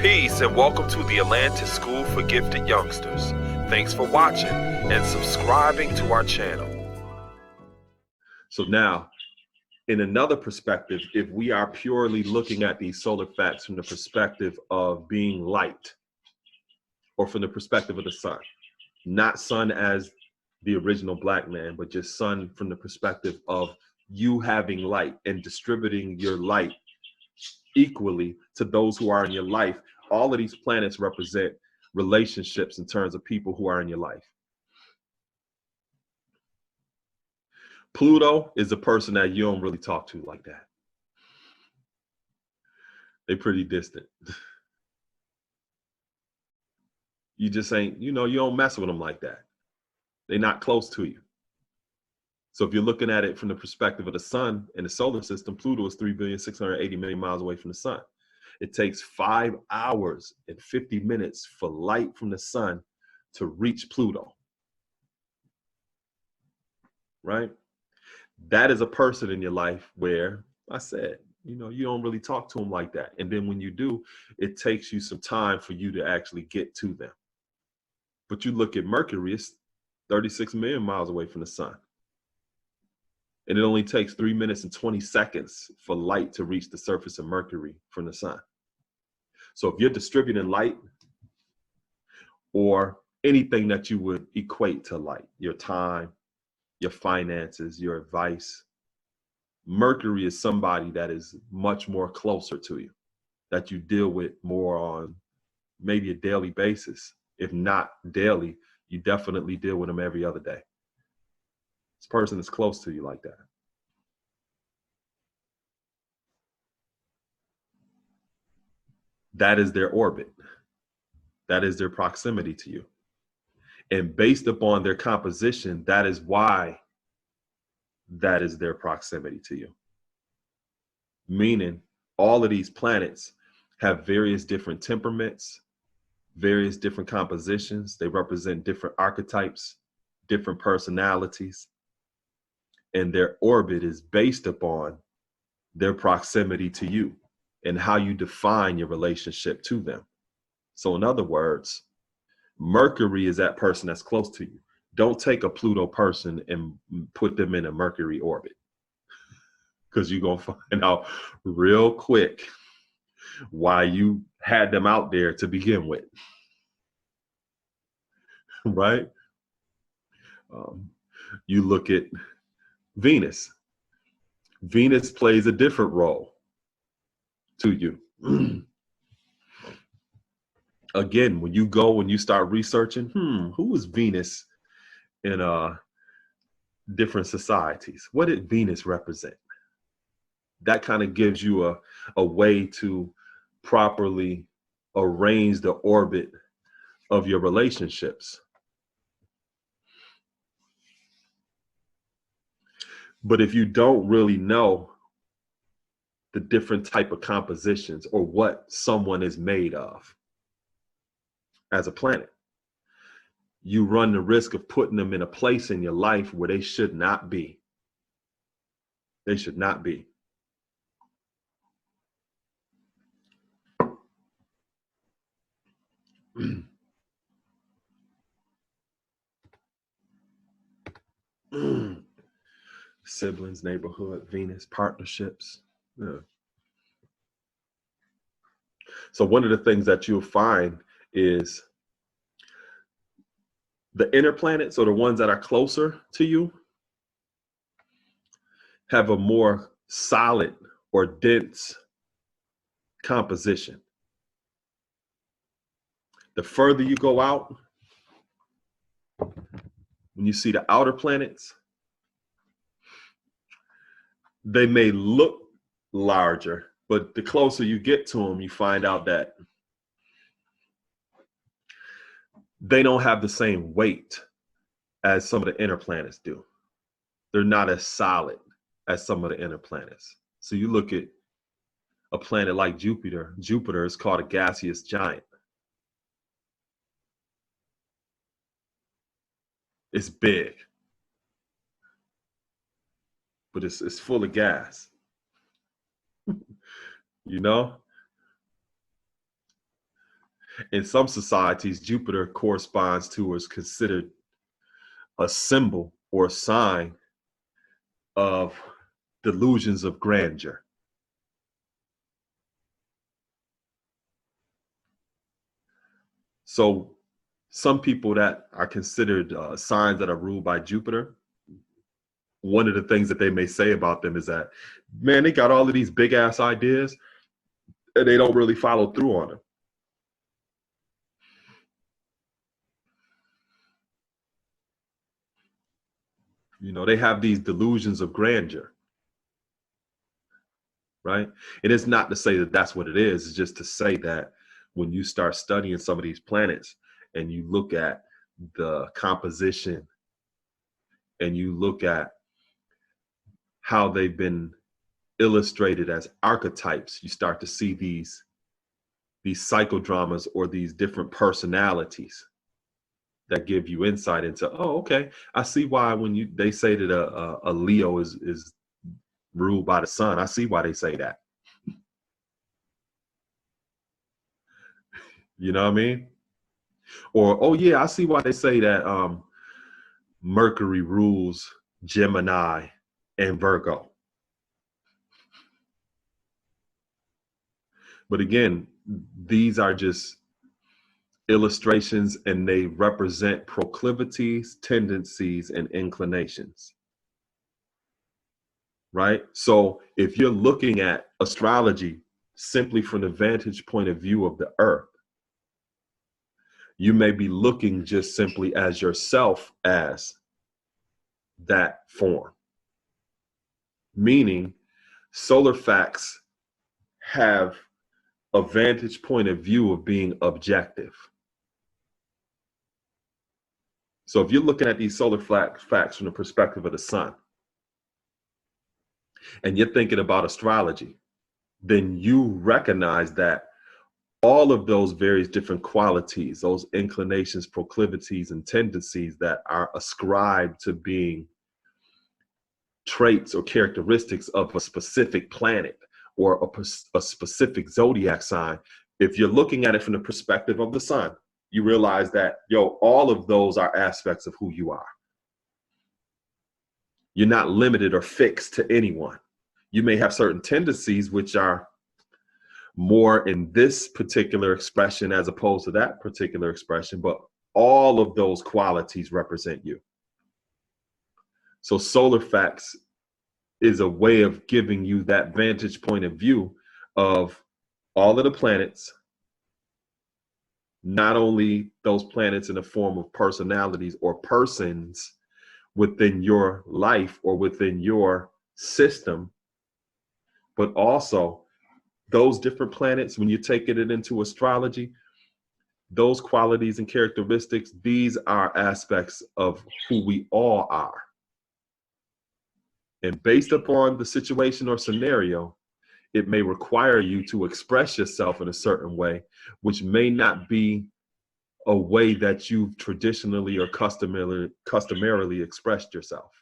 Peace and welcome to the Atlantis School for Gifted Youngsters. Thanks for watching and subscribing to our channel. So now, in another perspective, if we are purely looking at these solar facts from the perspective of being light, or from the perspective of the sun, not sun as the original black man, but just sun from the perspective of you having light and distributing your light equally to those who are in your life. All of these planets represent relationships in terms of people who are in your life. Pluto is a person that you don't really talk to like that. They're pretty distant. You just ain't, you don't mess with them like that. They're not close to you. So if you're looking at it from the perspective of the sun and the solar system, Pluto is 3,680,000,000 miles away from the sun. It takes 5 hours and 50 minutes for light from the sun to reach Pluto. Right? That is a person in your life where I said, you don't really talk to them like that. And then when you do, it takes you some time for you to actually get to them. But you look at Mercury, it's 36 million miles away from the sun. And it only takes 3 minutes and 20 seconds for light to reach the surface of Mercury from the sun. So if you're distributing light or anything that you would equate to light, your time, your finances, your advice, Mercury is somebody that is much more closer to you, that you deal with more on maybe a daily basis. If not daily, you definitely deal with them every other day. This person is close to you like that. That is their orbit. That is their proximity to you. And based upon their composition, that is why that is their proximity to you. Meaning all of these planets have various different temperaments, various different compositions. They represent different archetypes, different personalities, and their orbit is based upon their proximity to you and how you define your relationship to them. So in other words, Mercury is that person that's close to you. Don't take a Pluto person and put them in a Mercury orbit, because you're going to find out real quick why you had them out there to begin with. Right? You look at Venus. Venus plays a different role to you. Again, when you start researching, who is Venus in different societies? What did Venus represent? That kind of gives you a way to properly arrange the orbit of your relationships. But if you don't really know the different type of compositions or what someone is made of as a planet, you run the risk of putting them in a place in your life where they should not be. They should not be. Siblings, neighborhood, Venus, partnerships. Yeah. So one of the things that you'll find is the inner planets, or the ones that are closer to you, have a more solid or dense composition. The further you go out, when you see the outer planets, they may look larger, but the closer you get to them, you find out that they don't have the same weight as some of the inner planets do. They're not as solid as some of the inner planets. So you look at a planet like Jupiter. Jupiter is called a gaseous giant. It's big, but it's full of gas. You know? In some societies, Jupiter corresponds to or is considered a symbol or a sign of delusions of grandeur. So some people that are considered signs that are ruled by Jupiter, one of the things that they may say about them is that, man, they got all of these big ass ideas and they don't really follow through on them. You know, they have these delusions of grandeur, right? And it's not to say that that's what it is. It's just to say that when you start studying some of these planets and you look at the composition and you look at how they've been illustrated as archetypes, you start to see these psychodramas or these different personalities that give you insight into, oh, okay, I see why when they say that a Leo is ruled by the sun. I see why they say that. You know what I mean? Or, oh yeah, I see why they say that Mercury rules Gemini and Virgo. But again, these are just illustrations and they represent proclivities, tendencies, and inclinations. Right? So if you're looking at astrology simply from the vantage point of view of the earth, you may be looking just simply as yourself as that form. Meaning, solar facts have a vantage point of view of being objective. So if you're looking at these solar facts from the perspective of the sun, and you're thinking about astrology, then you recognize that all of those various different qualities, those inclinations, proclivities, and tendencies that are ascribed to being traits or characteristics of a specific planet or a specific zodiac sign, if you're looking at it from the perspective of the sun, you realize that, all of those are aspects of who you are. You're not limited or fixed to anyone. You may have certain tendencies which are more in this particular expression as opposed to that particular expression, but all of those qualities represent you. So solar facts is a way of giving you that vantage point of view of all of the planets, not only those planets in the form of personalities or persons within your life or within your system, but also those different planets, when you take it into astrology, those qualities and characteristics, these are aspects of who we all are. And based upon the situation or scenario, it may require you to express yourself in a certain way, which may not be a way that you've traditionally or customarily expressed yourself.